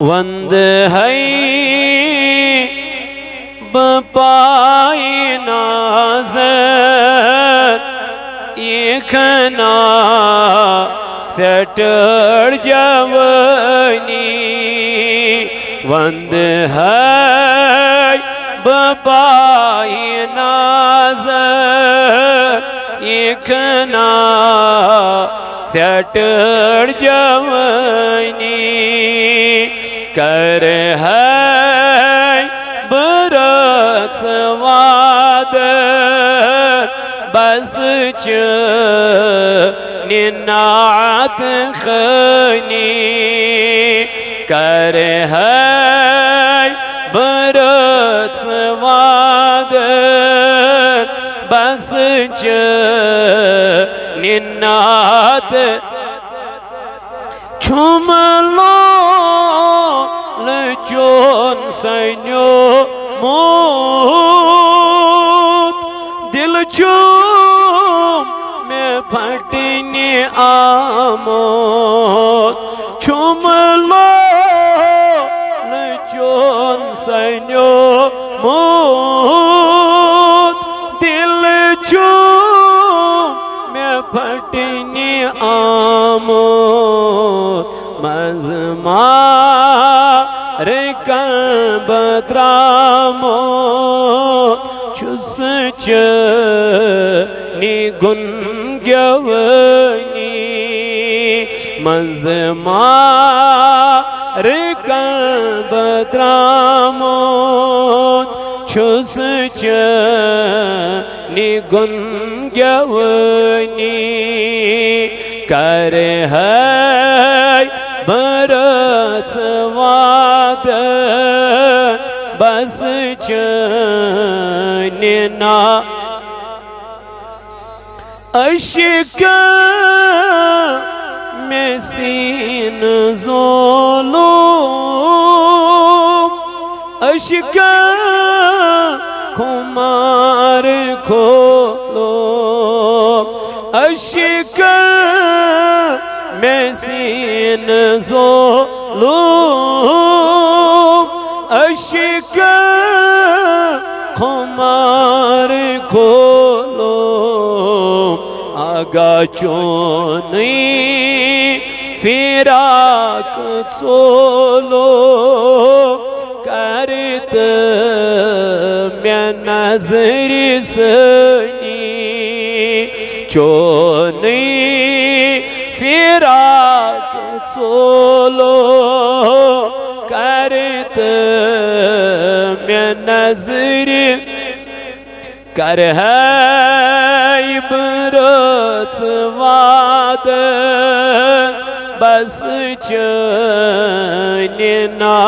وند ہے بپائی نازر ایکھنا سیٹر جوانی وند ہے بپائی نازر ایکھنا سیٹر جوانی کر ہے برقص وادر بس نعت خنی کر ہے برقص وادر بس نعت چھملو لچون سنیو موت دل چھوم میں پھٹنی آموت چھملو لچون سنیو موت دل چھوم میں پھٹنی آموت مزمار کن بدرامو چھس چنی گنگیونی مزمار کن بدرامو چھس چنی گنگیونی کر ہے برقص وادر بس چننا اشک میں سین ظلم اشک خمار کھولو اشک میں سین ظلم اشک خمار کھولو آگا چونی فراق سولو کرت میں نظر سنی چونی فراق سولو کرت میں نظر کر ہے برقص وادر بس چننا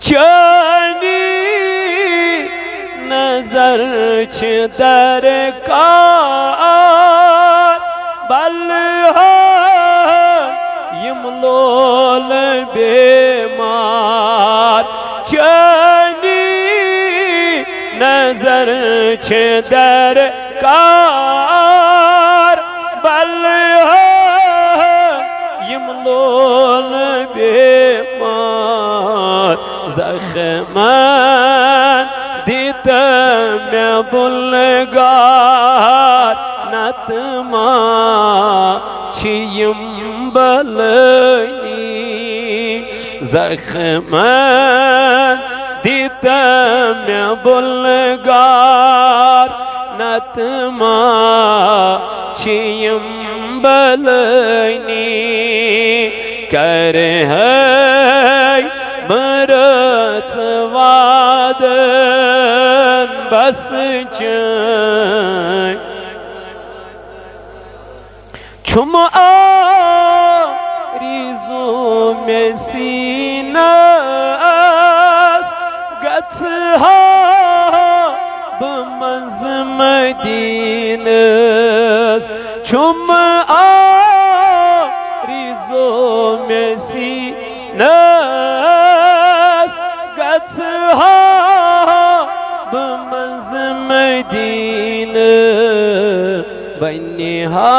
چنی نظر چھ درکار بل یم لول بیمار چنی نظر چھ درکار بل یم لول بیمار زخمن دیتا میں بلگار نتما چھیم بلنی زخمن دیتا میں بلگار نتما چھیم بلنی کر ہے برقص وادر بس چھم آریزوں میں سینس گتھ بمنز مدینس چھم آریزوں میں سینس گتھ بمنز مدینس بنیہا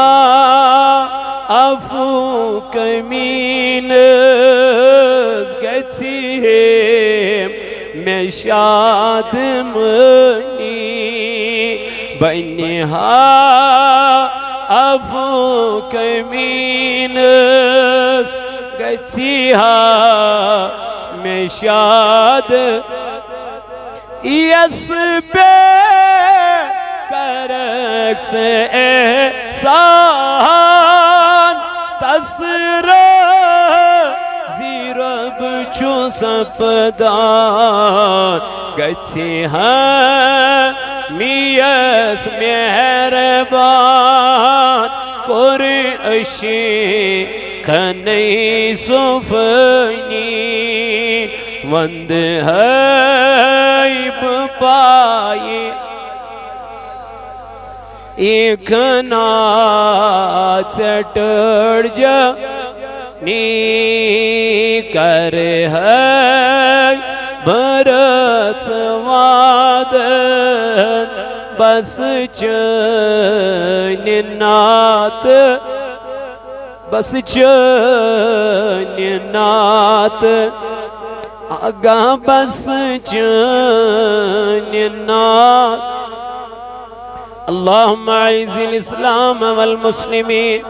افو کمین میں شادمانی بنها افو کمینس گچیها میں شاد یس بے کرکس احسان تصر زیرب چو سپدان گچیها میس مہربان قرشی خنی صفنی وند حیب پائی ایک چٹڑ جنی کر ہے برس وادن بس چننات بس چننات آگاہ بس چننات اللہم اعز الاسلام والمسلمین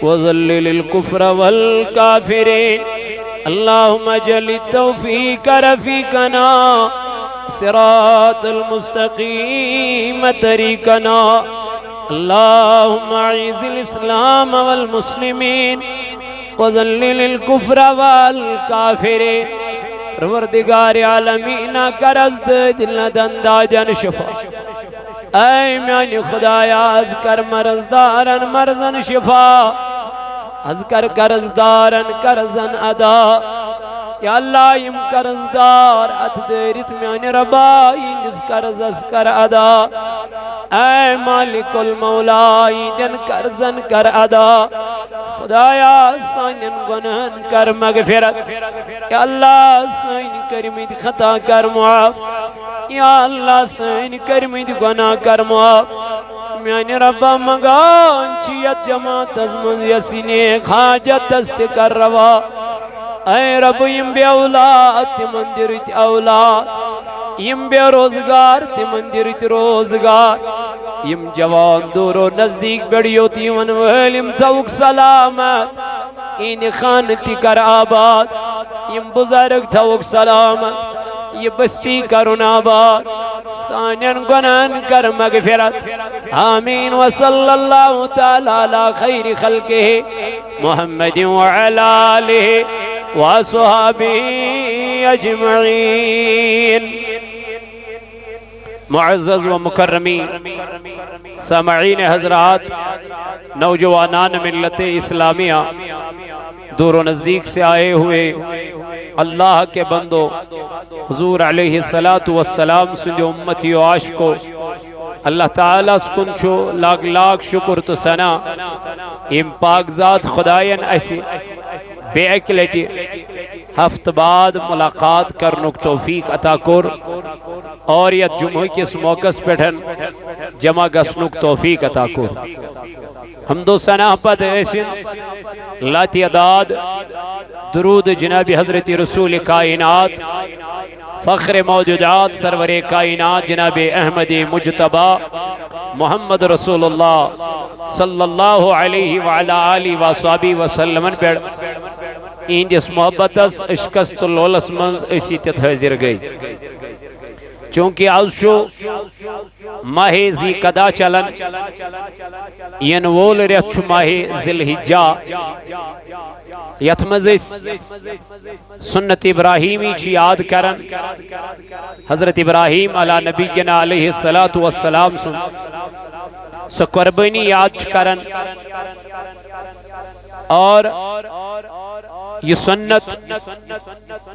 وذلل الكفر والکافرین اللہم اجعل التوفیق رفیقنا صراط المستقیم طریقنا اللہم اعز الاسلام والمسلمین وذلل الكفر والکافرین پروردگار عالمین کرز دل دندہ جن شفا اے میانی خدایا از کر مرزدارن مرزن شفا از کر کرزدارن کرزن ادا یا اللہ یم کرزدار ات دیرت میانی ربا اینس کرز از کر ادا اے مالک المولا اینن کرزن کر ادا خدایا سانین گنہن کر مغفرت یا اللہ سین کرمید خطا کر معاف یا اللہ سین کرمید گناہ کر معاف میانی ربا مگان چیت جماعت از منز یسینے خاجت دست کر روا اے رب یم بے اولاد تی مندرت اولاد یم بے روزگار تی مندرت روزگار یم جوان دور و نزدیک بڑیو تی ونویلم توک سلامت این خانتی کر آباد یم بزرگ توک سلامت یہ بستی کرن آباد سانین گنان کر مغفرت آمین وصلی اللہ تعالی علی خیر خلقہ محمد وعلی آلہ وصحابہ اجمعین معزز و مکرمین سامعین حضرات نوجوانان ملت اسلامیہ دور و نزدیک سے آئے ہوئے اللہ کے بندو حضور علیہ السلام سندھ امتی و عاشقو اللہ تعالیٰ سکنچو لاکھ لاکھ شکر تو سنا ام پاک ذات خدایان ایسی بے اکلتی ہفت بعد ملاقات کرنک توفیق عطا کر اور یہ جمعہ کے اس موقع پیٹھن جمع گسنک توفیق عطا کر حمد و ثنا پد ایسن لا تعداد درود جناب حضرت رسول کائنات فخر موجودات سرور کائنات جناب احمد مجتبی محمد رسول اللہ صلی اللہ علیہ وعلا آلہ وصحبہ وسلم پر این جس محبت اس اشکست اللولس منز اسی تیت حضر گئی چونکہ آز شو ماہ زی قدا چلن ینوول ریت شو ماہ ذی الحجہ یتمزس سنت ابراہیمی چی یاد کرن حضرت ابراہیم علی نبینا علیہ السلام سن سو قربانی یاد کرن اور یہ سنت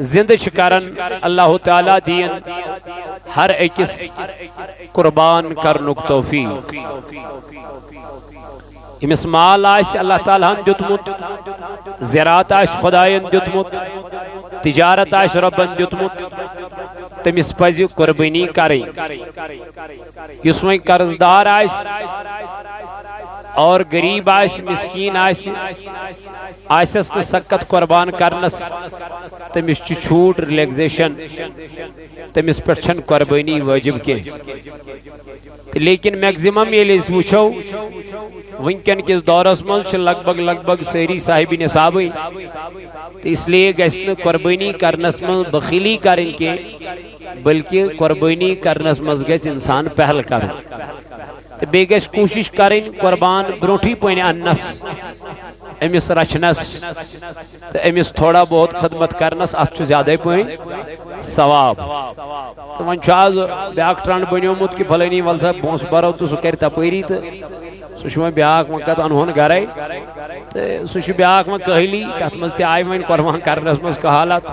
زندہ کرن اللہ تعالیٰ دین ہر ایکس قربان کرنک توفیق امس مال آش اللہ تعالیٰ ہن دیتمت زراعت آش خدایان دیتمت تجارت آش ربن دیتمت تمس پزِ قربانی کریں یس وۄنۍ قرضدار آش اور غریب آش مسکین آش آسس نہ سکت قربان کرنس تمس چھوٹ ریلیکزیشن تمس پہ قربانی واجب کی لیکن میکزیمم یل وچو ونکن کس دورس من لگ بھگ ساری صاحب نصاب اس لیے گھس قربانی کرنس من بخیلی کریں کی بلکہ قربانی کرنس مز گھس انسان پہل کر بی گھس کوشش کریں قربان بروٹھی پن انس امس رچنس تو امس تھوڑا بہت خدمت کرنس ات زیادہ پن ثواب تو ون آز بیاکھ ٹرنڈ بنیومت کہ فلانی ول سا پونس برو تو سہ کر تپری تو سہ بیاکھ وقت انہون گرے تو سہ بیاکھ و کہلی تر مز تہ آئی ون قربان کرنس مز کہ حالت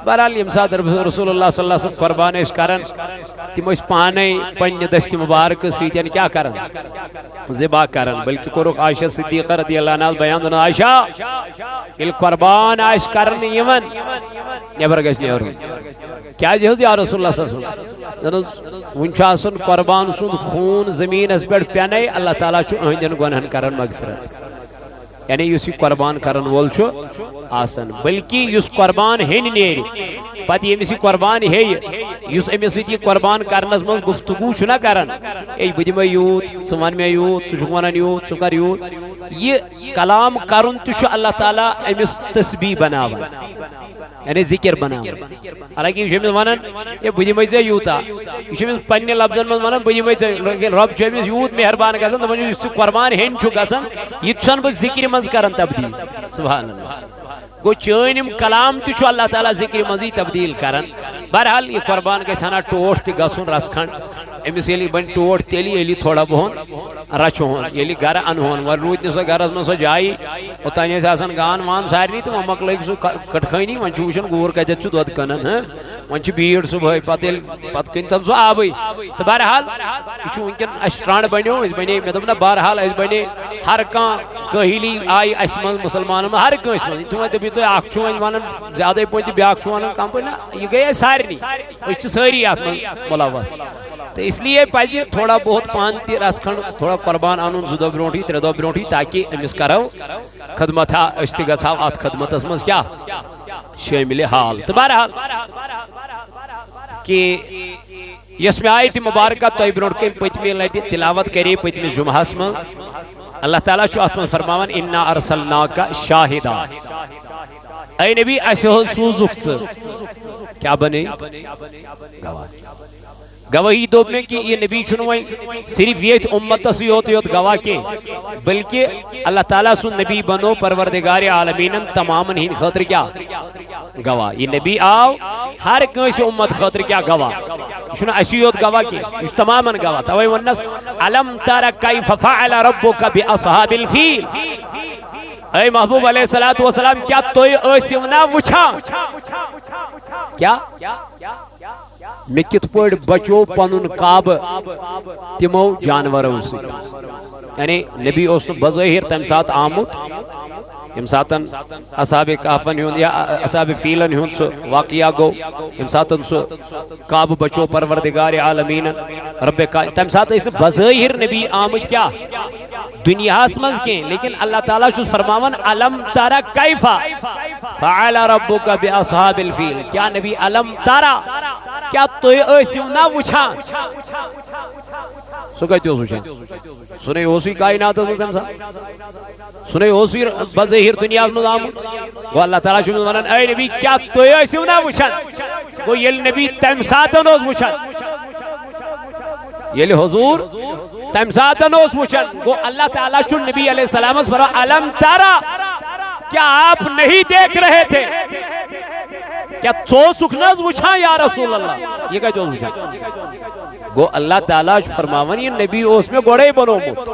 بہرحال یم سات رسول اللہ صلی اللہ علیہ وسلم قربان کران تم پانے پنہ دست مبارک سیتین کیا کران ذبح کران بلکہ کورک عائشہ صدیقہ رضی اللہ عنہ بیان دن عائشہ یل قربان آس کرن یون نبر گھس نیرن کیا جہاز یا رسول اللہ صلی اللہ علیہ وسلم ون آسن قربان سند خون زمین اس پہ پینے اللہ تعالیٰ اہندین گنہن کرن مغفرت یعنی اس قربان کرن وول آسن بلکہ اس قربان ہین نیری پتہ یمس یہ قربان ہے اس امس سی قربان کرنس من گفتگو چھنا کران اے بہ دمے یوت ثہ ون مے یوت ثہ ونان یوت ثہ کر یوت یہ کلام کرن تہ اللہ تعالیٰ امس تسبیح بناوان یعنی ذکر بناوان حالانکہ یہ امس ونان اے بہ دمے ژے یوتا یہ امس پنہ لفظن من ونان بہ دمے ژے رب چھ امس یوت مہربان گژھان دپان یس قربان ہین چھ گژھان یہ چھن بہ ذکر مز کران تبدیل سبحان اللہ گو چٲنِم کلام تہ چھ اللہ تعالیٰ ذکر مزی تبدیل کران بہرحال یہ قربان گژھِ ہنا ٹوٹھ تہ گژھُن رس کھنڈ امس ییٚلہِ بن ٹوٹھ تیٚلہِ ییٚلہِ تھوڑا بہت رچھون ییٚلہِ گرٕ انہون ون روٗد نہٕ سۄ گرس منٛز سۄ جایی اوٚتانۍ ٲسۍ آسان گان وان سارنٕے تہٕ وۄنۍ مۄکلٲوِکھ سُہ کٹخٲنی وۄنۍ چھُ وٕچھان گوٗر کتٮ۪تھ چھُ دۄد کٕنان ون بھیڑ صبح پتہ پتہ کن تم سہ آبی تو بہرحال یہ ونکن اس ٹرانڈ بنو بنے مے دپ نا بہرحال اس بنے ہر کان کہیلی آئی اس من مسلمان ہر کنس من تم دپی تھی اخ ون زیادہ پہ بیاکھ ون کم پہ نا یہ گئی سارنی اس ساری ات من ملوث تو اس لیے پزِ تھوڑا بہت پان تہ رس کھنڈ تھوڑا قربان ان زٕ دۄہ برونٹھی ترٛےٚ دۄہ برونٹھی تاکہ امس کرو خدمت اس تہ گژھو ات خدمتس مز کیا شامل حال تو بہرحال کہ یس میں آیت مبارکہ تو برونٹ کے پتمی لٹہ تلاوت کرے پتمی جمعہس من اللہ تعالیٰ چھو ات من فرماوان انا ارسلناک شاہدا اے نبی اس سوزک کیا بنے گواہی دوب میں کہ یہ نبی چھنوائیں صرف یہ امت سیوت یوت گواہ کے بلکہ اللہ تعالیٰ سن نبی بنو پروردگار عالمین تمامن ہین خاطر کیا گواہ یہ نبی آو ہر کنس امت خاطر کیا گواہ چھنا اسیوت گواہ کے اس تمامن گواہ توئی ونس علم تر کیف فعل ربک باصحاب الفیل اے محبوب علیہ السلام کیا توئی اسیونا وچھا کیا میں کت پڑ بچو پنن کعب تمو جانوروں سے یعنی نبی اس بظاہر تم سات آمد یم ساتن اصحاب کہفن ہون یا اصحاب فیلن ہون سو واقعہ گو یم ساتن سو کعب بچو پروردگار عالمین رب کا تم سات اس بظاہر نبی آمد کیا دنیا اسمز کے لیکن اللہ تعالیٰ شو فرماون علم تارا کیفا فعل ربک باصحاب الفیل کیا نبی علم تارا کیا توی ایسیو نہ وچھان سو کہتے ہو سوچیں سنے ہو سی کائنات سنے ہو سی بظاہر دنیا میں آمد وہ اللہ تعالیٰ شو ونن اے نبی کیا توی ایسیو نہ وچھان وہ یل نبی تم ساتن اوز وچھان یل حضور تم ساتن اوز وچھان وہ اللہ تعالیٰ شو نبی علیہ السلام اس فرا علم تارا کیا آپ نہیں دیکھ رہے تھے کیا چو سکنز وچھان یا رسول اللہ یہ کہا جو وچھان گو اللہ تعالیٰ فرماون یہ نبی اس میں گوڑے بنومت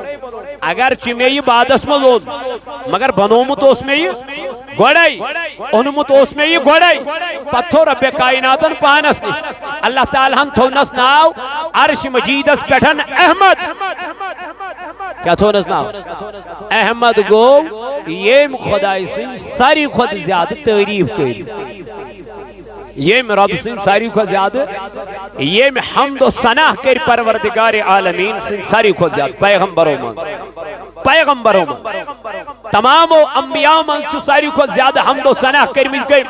اگر چمیں یہ بادس میں زود مگر بنومت اس میں یہ گوڑے انمت اس میں یہ گوڑے پتھو رب کائناتن پانس نش اللہ تعالیٰ ہم تھونس ناو عرش مجیدس پیٹھن احمد کیا تھونس ناو احمد گو یہ خدای سن ساری خود زیادہ تعریف کری یہ میں رب سن ساری کو زیادہ یہ میں حمد و ثنا کر پروردگار عالمین سن ساری کو زیادہ پیغمبروں من تمام انبیاء من چھ ساری کو زیادہ حمد و ثنا کرمت گئی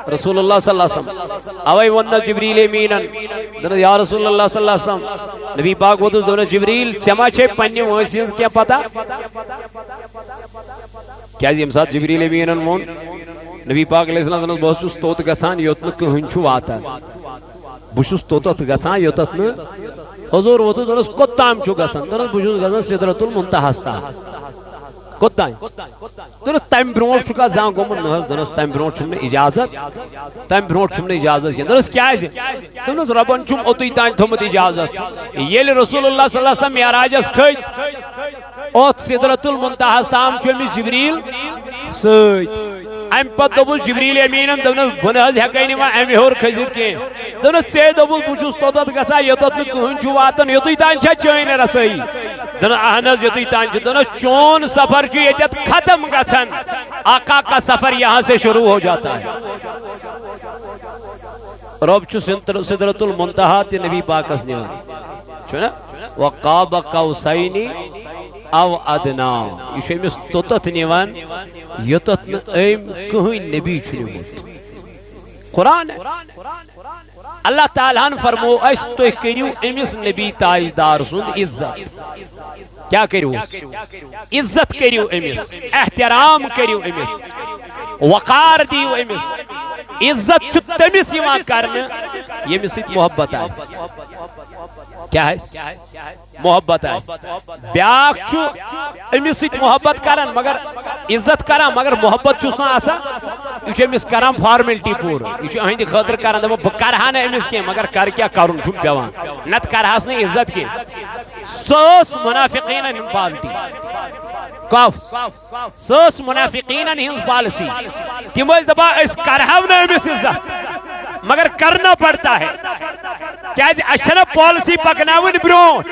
رسول اللہ صلی اللہ علیہ وسلم اوئی ون جبریل امینن دن یا رسول اللہ صلی اللہ علیہ وسلم نبی پاک وطن دون جبریل چما چھے پنی ویسی کیا پتا کیا جی امساد جبریل امینن مون نبی پاک علیہ السلام دن بہت چوس توت گسان یوتن کہنچو آتا بشوس توت گسان یوتن حضور وطن دنس کتام چھو گسان دنس بشوس گسان سدرت المنتحستا کتائیں دنس تیم برونٹ چکا زان گومن نحس دنس تیم برونٹ چھمنے اجازت تیم برونٹ چھمنے اجازت کیا دنس کیا ہے دنس ربن چھم اتوی تائیں تھمت اجازت یہ لئے رسول اللہ صلی اللہ علیہ وسلم معراجس کھج اوت سدرت المنتحستام چھمی جبریل سیت ام پت دبل جبریل امینن دنس بنہز حقینی ما امی ہور کھجر کے دنس سے دبل بچوس توتت گسا یتت نکہن چھو آتن یتوی تائیں چھا چوئین رسائی دن احنز یتوی تائیں چھا دنس چون سفر کی یتت ختم گسن آقا کا سفر یہاں سے شروع ہو جاتا ہے رب چھو سدرت المنتحہ تی نبی پاکس نیوان چھونا وقاب قوسینی او ادنا یہ چھو امیس توتت نیوان یتت ایم کہیں نبی چھو نیوان قرآن ہے اللہ تعالیٰ نے فرمو اس تو کریو امیس نبی تاجدار سند عزت کیا کریو عزت کریو امیس احترام کریو امیس وقار دیو امیس عزت چھو تمیس یوان کرنے یہ مسیط محبت ہے کیا ہے محبت ہے بیاک چھو امیسیت محبت کرن مگر عزت کرن مگر محبت چھو سنا آسا یہ چھو امیس کرن فارملٹی پور یہ چھو اہندی خطر کرن دبا بکرہاں ہے امیس کے مگر کر کیا کرن چھو بیوان نت کرہاس نے عزت کی سوس منافقین ان پالتی کافس سوس منافقین ان پالسی تیموز دبا اس کرہاں نے امیس عزت مگر کرنا پڑتا ہے کیا اشنا پالیسی پکناون برونٹ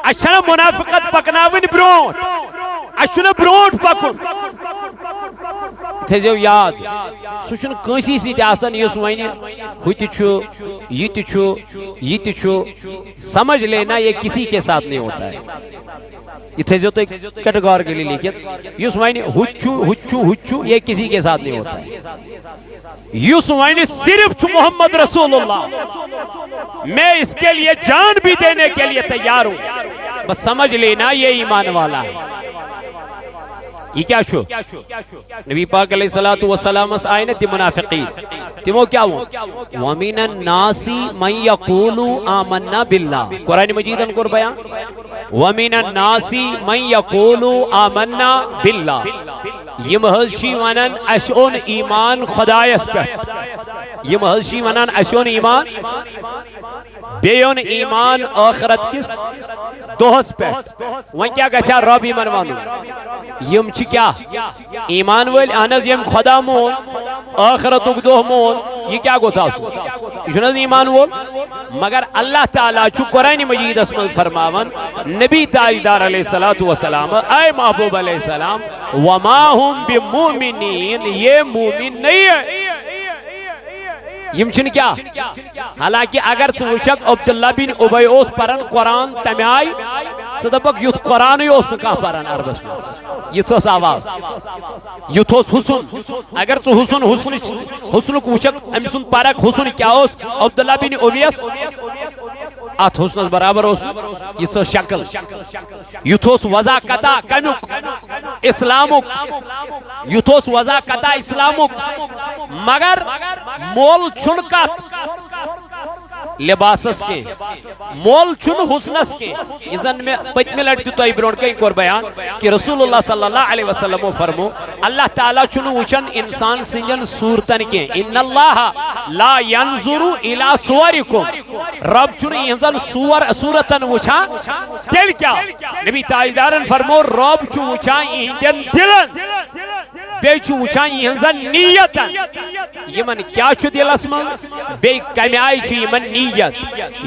اشنا منافقت پکناون برونٹ اشنا برونٹ پکن تھے جو یاد سوچن کنسی سی آسان یہ سوائنی ہوتی چھو یہ چھو سمجھ لینا یہ کسی کے ساتھ نہیں ہوتا ہے یہ تھے جو تو ایک کٹگار کے لیے لیکن یہ سوائنی ہچو یہ کسی کے ساتھ نہیں ہوتا ہے یوسوائنی صرف چھو محمد رسول اللہ میں اس کے لیے جان بھی دینے کے لیے تیار ہوں بس سمجھ لینا یہ ایمان والا ہے یہ کیا چھو نبی پاک علیہ السلام آئینے تی منافقین تی وہ کیا ہوں وَمِنَ النَّاسِ مَنْ يَقُولُ آمَنَّا بِاللَّهِ قرآن مجید ان کو بیان وَمِنَ النَّاسِ مَنْ يَقُولُ آمَنَّا بِاللَّهِ یہ محضشی ونن اشون ایمان خدایس پر یہ محضشی ونن اشون ایمان بیون ایمان آخرت کس دوہس پر وہاں کیا کہتا رب ایمان وانو یم چی کیا ایمان ویل آنز یم خدا مون آخرت اگدوہ مون یہ کیا گو ساسو جنز ایمان وول مگر اللہ تعالیٰ چو قرآن مجید اسم فرماون نبی تاجدار علیہ السلام اے محبوب علیہ السلام وما ہم بمومنین یہ مومن نہیں ہے یم چھن کیا حالانکہ اگر سوچک عبداللہ بن عبی اوس پرن قرآن تمیائی صدبک یوت قرآن اوس نکاہ پرن عربس میں یہ سوس آواز یوت اوس حسن اگر تو حسن کو وچک امسن پارک حسن کیا اوس عبداللہ بن عبی اوس آت حسن برابر اوس یہ سو شکل یوت اوس وضع قطع کمیک اسلامک یوت اوس وضع قطع اسلامک مگر مول چھنکت لباسس کے مول چھن حسنس کے ازن میں پتمی لڑکی تو ایبرون کہیں کور بیان کہ رسول اللہ صلی اللہ علیہ وسلم فرمو اللہ تعالیٰ چھن وچن انسان سنجن صورتن کے ان اللہ لا ینظرو الى صورکم رب چھن انسان صورتن وچھا دل کیا نبی تاجدارن فرمو رب چھن وچھا اندن دلن بیچ وچان یہنزن نیتن یمن کیا چھو دلس من بے کمی آئی چھو یمن نیت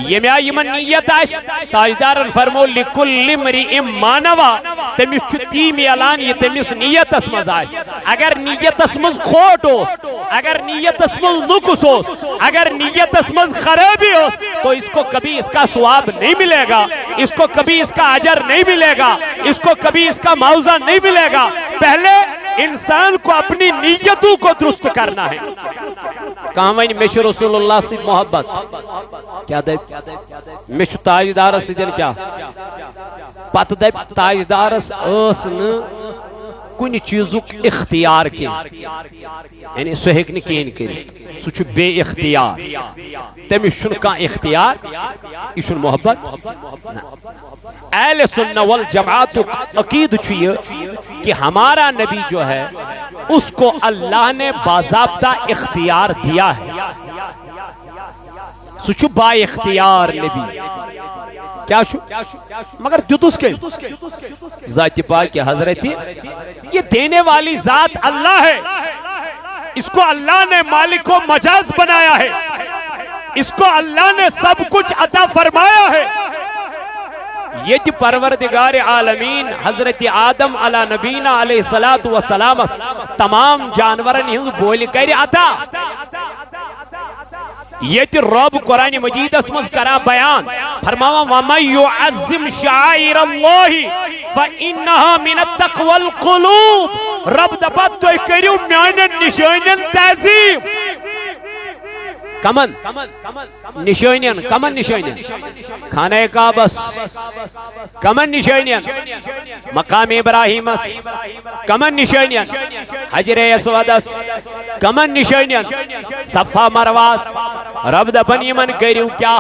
یمی آئی یمن نیت آئی تاجدارن فرمو لکل امری امانوا تمیس چھو تیم اعلان یہ تمیس نیت اسمز آئی اگر نیت اسمز کھوٹ ہو اگر نیت اسمز نقص ہو اگر نیت اسمز خرابی ہو تو اس کو کبھی اس کا ثواب نہیں ملے گا اس کو کبھی اس کا اجر نہیں ملے گا اس کو کبھی اس کا معاوضہ نہیں ملے گا پہلے انسان کو اپنی نیتوں کو درست کرنا ہے کہاں وین میں رسول اللہ سے محبت کیا دے میں تاجدار سے دن کیا پتہ دے تاجدار اسن کن چیزک اختیار کی یعنی سو ہیک نکین کری سو چھو بے اختیار تمیس چھن کا اختیار یہ چھن محبت اہل سنہ والجماعت عقید چھوئے کہ ہمارا نبی جو ہے اس کو اللہ نے باضابطہ اختیار دیا ہے سو چھو با اختیار نبی کیا شو مگر دیتوس کے ذات پاک حضرت یہ دینے والی ذات اللہ ہے اس کو اللہ نے مالک و مجاز بنایا ہے اس کو اللہ نے سب کچھ عطا فرمایا ہے یہ جو پروردگار عالمین حضرت آدم علی نبینا علیہ السلام تمام جانورن ہی بولی کر عطا یہ تی رب قرآن مجید اسمز کرا بیان فرماوا وَمَنْ يُعَزِّمْ شَعَائِرَ اللَّهِ فَإِنَّهَا مِنَ التَّقْوَى الْقُلُوبِ رب دبات تو کریو میانن نشانن تعظیم کمن نشانین کمن نشانین خانہ کعبس کمن نشانین مقام ابراہیم کمن نشانین حجر اسودس کمن نشانین صفا مرواس رب دپن یمن کریو کیا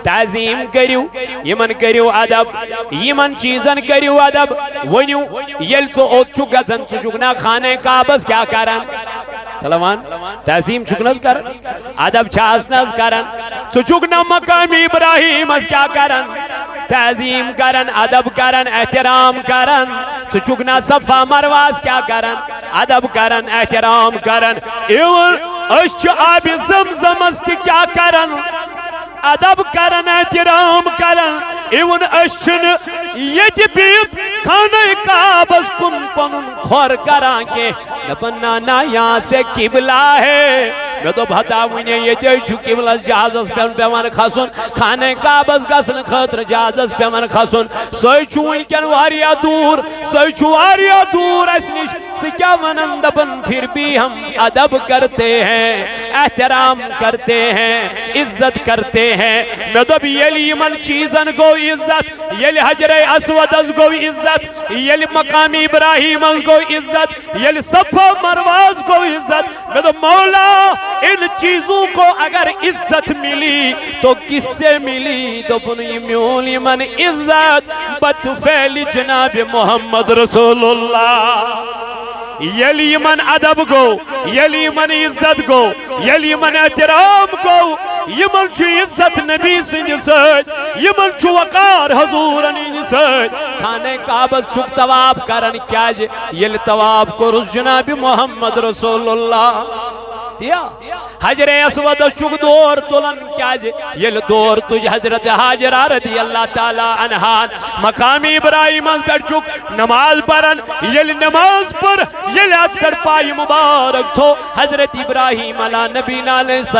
تعظیم کریو یمن کریو ادب یمن چیزن کریو ادب ونیو یل تو اوت چو گزن چو چکنا خانہ کعبس کیا کرن تلوان تعظیم چکنز کرن ادب چاسنز کرن سچکنا مقام ابراہیم کیا کرن تعظیم کرن ادب کرن احترام کرن سچکنا صفا مرواز کیا کرن ادب کرن احترام کرن ایون اشچ آب زمزم است کیا کرن ادب کرن احترام کرن ایون اشچن یہ بیت خانہ کعبس کن پنن خور کران کے نپنانا یہاں سے قبلہ ہے میں تو بھتاؤنی یہ دیکھو قبلہ جہازس پیمان خسن خانہ کعبس گسن خطر جہازس پیمان خسن سوئی چوئی کن واریا دور سوئی چواریا دور اسنش کیا ونن دبن پھر بھی ہم ادب کرتے ہیں احترام کرتے ہیں عزت کرتے ہیں میں تو بھی یلی من چیزن کو عزت یلی حجر اسود کو عزت یلی مقام ابراہیم کو عزت یلی صفا مرواز کو عزت میں تو مولا ان چیزوں کو اگر عزت ملی تو کس سے ملی تو بنی میولی من عزت بطفیل جناب محمد رسول اللہ یلی من ادب گو یلی من عزت گو یلی من احترام گو یمن چھو عزت نبی سنج سج یمن چھو وقار حضور انج سج خانہ کعبس چھک تواب کرن کیا جے یل تواب کو رس جناب محمد رسول اللہ حجر اسود چھک دور تلن کیا جے یل دور تجھ حضرت حاجرہ رضی اللہ تعالی عنہان مقام ابراہیم پر چھک نماز پرن یل نماز پر یل اکتر پائی مبارک تھو حضرت ابراہیم علی نبینا علیہ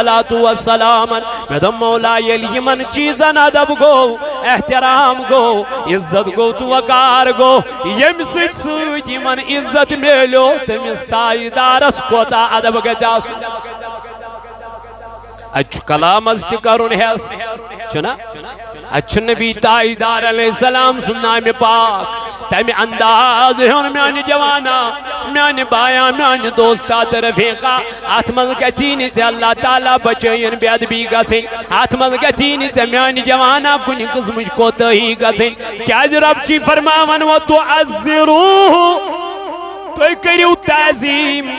السلام میں دم مولا یل یمن چیزن ادب گو احترام گو عزت گو تو وقار گو یم سچ سوچ یمن عزت میلو تمس تاجدارس کوتا ادب گجاسو اچھ کلام ازتی کرن ہے چنا اچھ نبی تاجدار علیہ السلام سننا میں پاک تیمی انداز ہون میانی جوانا میانی بایا میانی دوستا رفیقا آتمل گچینی سے اللہ تعالیٰ بچین بیاد بھی گسن آتمل گچینی سے میانی جوانا کنی قسم کو تہی گسن کیا جرب چی فرماون و تو عزروہ تو کریو تعظیم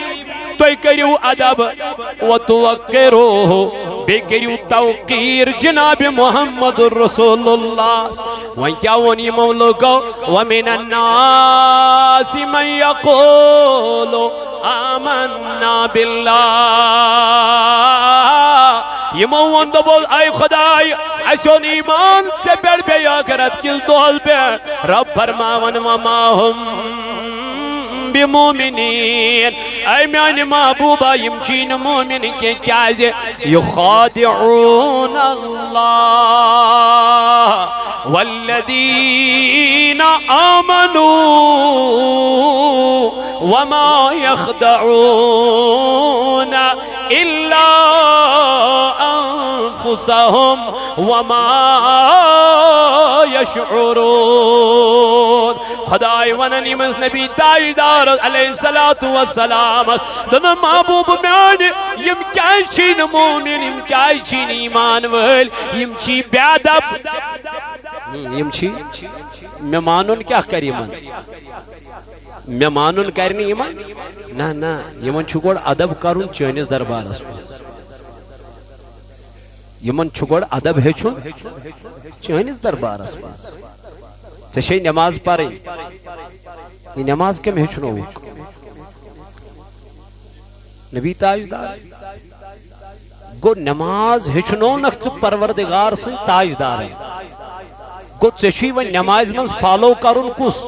تو کریو ادب و توقروہ بے کریو توقیر جناب محمد رسول اللہ وَن کیا ونی مولوگو وَمِنَ النَّاسِ مَن يَقُولُ آمَنَّا بِاللَّهِ یمو وندو بول اے خدای اسون ایمان سے بیڑ بے آخرت کل دول بے رب فرماون وما ہم بمومنین اے میان محبوبہ یمچین مومن کے کیازے یخادعون اللہ والذین آمنوا وما يخدعون الا انفسهم وما يشعرون خدای وننی مز نبی تائیدار علیہ السلام دن محبوب میان یم کیشین مومن یم کیشین ایمان ول یم چی بیادب یم چی ممانون کیا کری من ممانون کرنی ایمان نا نا یمن چھگوڑ ادب کرون چینس دربار اس یمن چھگوڑ ادب ہے چھون چینس دربار اس چشے نماز پڑھیں یہ نماز کم ہے چھنو نبی تاجدار گو نماز ہے چھنو نخص پروردگار سے تاجدار ہے گو چشی و نماز من فالو کرن کس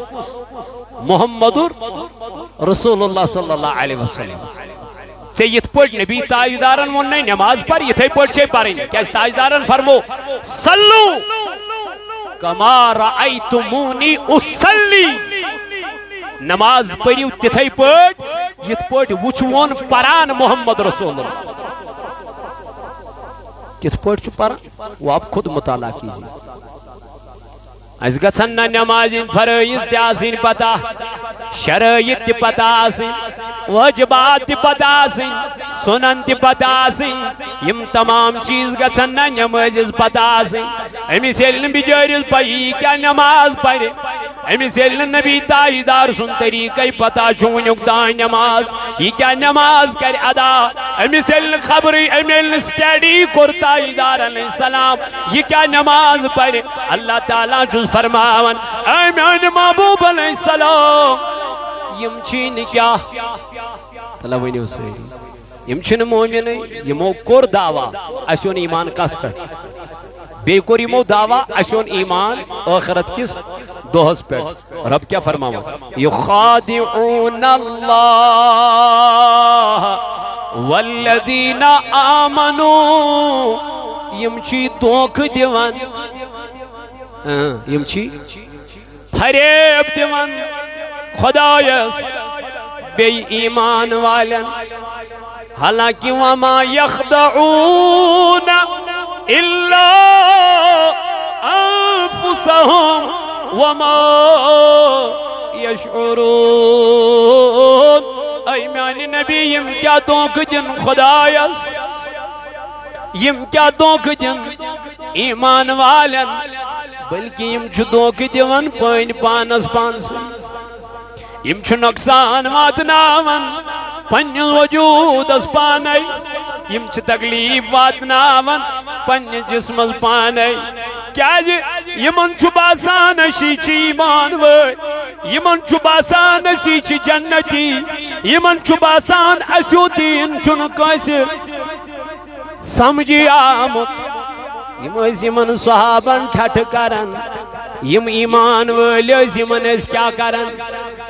محمد رسول اللہ صلی اللہ علیہ وسلم سے یت پوٹ نبی تاجدارن ون نہیں نماز پر یتھے پوٹ چھے پڑھیں کیا اس تاجدارن فرمو صلو کما رأیتمونی اسلی نماز پڑھیو تتھے پوٹ یت پوٹ وچھون پران محمد رسول اللہ کت پوٹ چھو پران وہ آپ خود مطالعہ کیجئے از گسن نمازین فرائض تی آسین پتا شرائط تی پتا آسین واجبات تی پتا آسین سنن تی پتا آسین یم تمام چیز گسن نمازیز پتا آسین امی سیلن بجاریز پایی کیا نماز پڑھے امی سیلن نبی تاجدار سن طریقی پتا چونک دا نماز یہ کیا نماز کر ادا امی سیلن خبری امیلن سٹیڈی کر تاجدار علیہ السلام یہ کیا نماز پڑھے اللہ تعالیٰ جز فرماون اے میان محبوب علیہ السلام یم چین کیا طلبینی اسے یم چین مومن یمو کور دعویٰ اسیون ایمان کس پر بے کور یمو دعویٰ اسیون ایمان آخرت کس دوہز پر رب کیا فرماون یخادعون اللہ والذین آمنوا یم چی دوک دیوان یم چی فریب دیوان خدایس بے ایمان والن حالانکہ وما یخدعون الا انفسهم وما یشعرون اے میانی نبی یم کیا دونک دن خدایس یم کیا دونک دن ایمان والن بلکہ یم چھ دونک دیون پین پانس پانس یم چھ نقصان واتناون پن وجود اس پانے یم چھ تکلیف واتناون پن جسم اس پانے کیا جی یمن چھ باسان شیچ ایمان وی یمن چھ باسان شیچ جنتی یمن چھ باسان اسو دین چن کیسے سمجھی آمد یمن صحابن ٹھٹ کرن یم ایمان ولیس یمن اس کیا کرن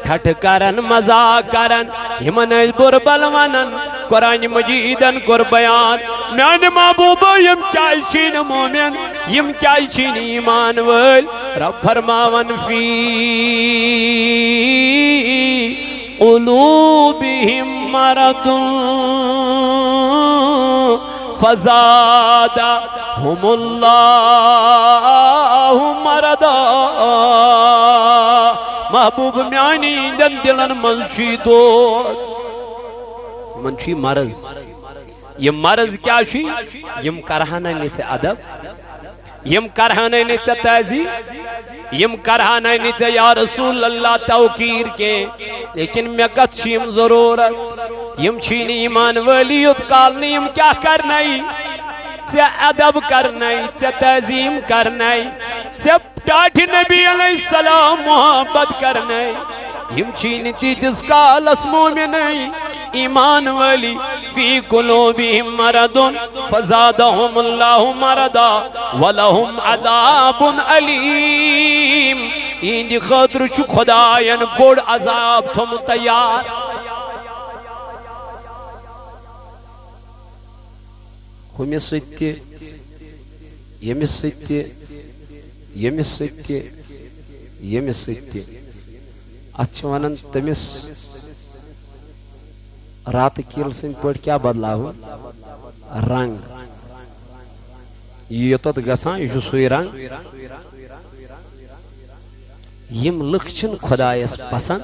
ٹھٹ کرن مزاق کرن یمن اس بربل ونن قرآن مجیدن کر بیان میان محبوب یم کیا چین مومن یم کیا چین ایمان ول رب فرماون فی قلوبہم مرض فزادہم اللہ مرضا محبوب میانی دن دلن منشی دود منشی مرض یہ مرض کیا چی یم کرہانا نیچے ادب یم کرہانا نیچے تہذیب یم کرہانا نیچے یا رسول اللہ توقیر کے لیکن میں کچھیم ضرورت یم چھین ایمان ولیت کالنی یم کیا کرنائی سے ادب کرنے سے تعظیم کرنے سے ٹاٹھ نبی علیہ السلام محبت کرنے یم چین تیتس کالس مومنی ایمان والی فی قلوبہم مرض فزادہم اللہ مرضا ولہم عذاب علیم این خاطر چھ خدایان بوڑ عذاب تھم تیار ہمیں ستی یمس ستی یمس ستی یمس ستی اچھا ونن تمس رات کیل سن پٹ کیا بدلاو رنگ یہ تو گسان یہ سوئی رنگ یم لکھ چھن خدایس پسند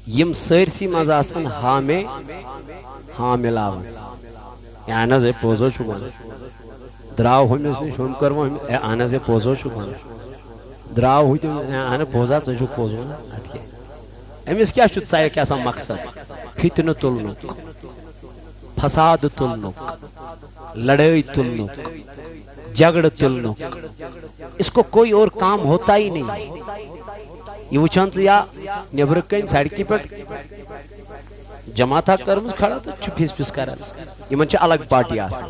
یم سرسی مز آسن حامے حامل آون اہن حظ پوزو چھ ون دراو ہمس نش ہم کرو اہن حظ پوزو چھ ون دراو ہوئی اہن پوزا ژٕ چھُکھ پوز ونان ادٕ کیٛاہ أمِس کیٛاہ چھُ ژےٚ کیٛاہ سا مقصد فتنہٕ تُلنُک فساد تُلنُک لڑائی تُلنُک جھگڑ تُلنُک اس کو کوئی اور کام ہوتا ہی نہیں یہ وچھان ژٕ یا نیبرٕ کَنۍ سڑکہِ پٮ۪ٹھ جماعتھا کٔرمٕژ کھڑا تہٕ چھُ پھِس پھِس کران یِمن چھِ الگ پارٹی آسان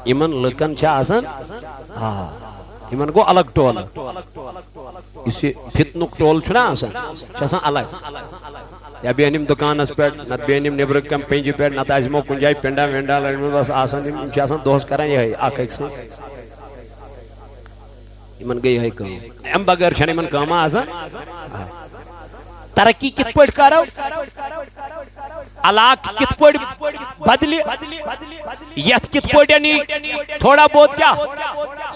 یِمن لُکن چھِ آسان یِمن گوٚو الگ ٹولہٕ یُس یہِ فتنُک ٹولہٕ چھُنہ آسان چھُ آسان الگ یا بیہن یِم دُکانس پٮ۪ٹھ نتہٕ بیہن یِم نیبرٕ کَنۍ پِنجہِ پٮ۪ٹھ نتہٕ آسہِ یِمو کُنہِ جایہِ پِنڈا وِنڈا لٔجمٕژ بس آسان یِم چھِ آسان دۄہس کران یِہے اکھ أکۍ سۭتۍ یِمن گٔے یِہے کٲم امہِ بغٲر چھنہٕ یِمن کٲمہ آسان ترقی کِتھ پٲٹھۍ کرو علاقہ کِتھ پٲٹھۍ بدلہِ یتھ کِتھ پٲٹھۍ یی تھوڑا بہت کیا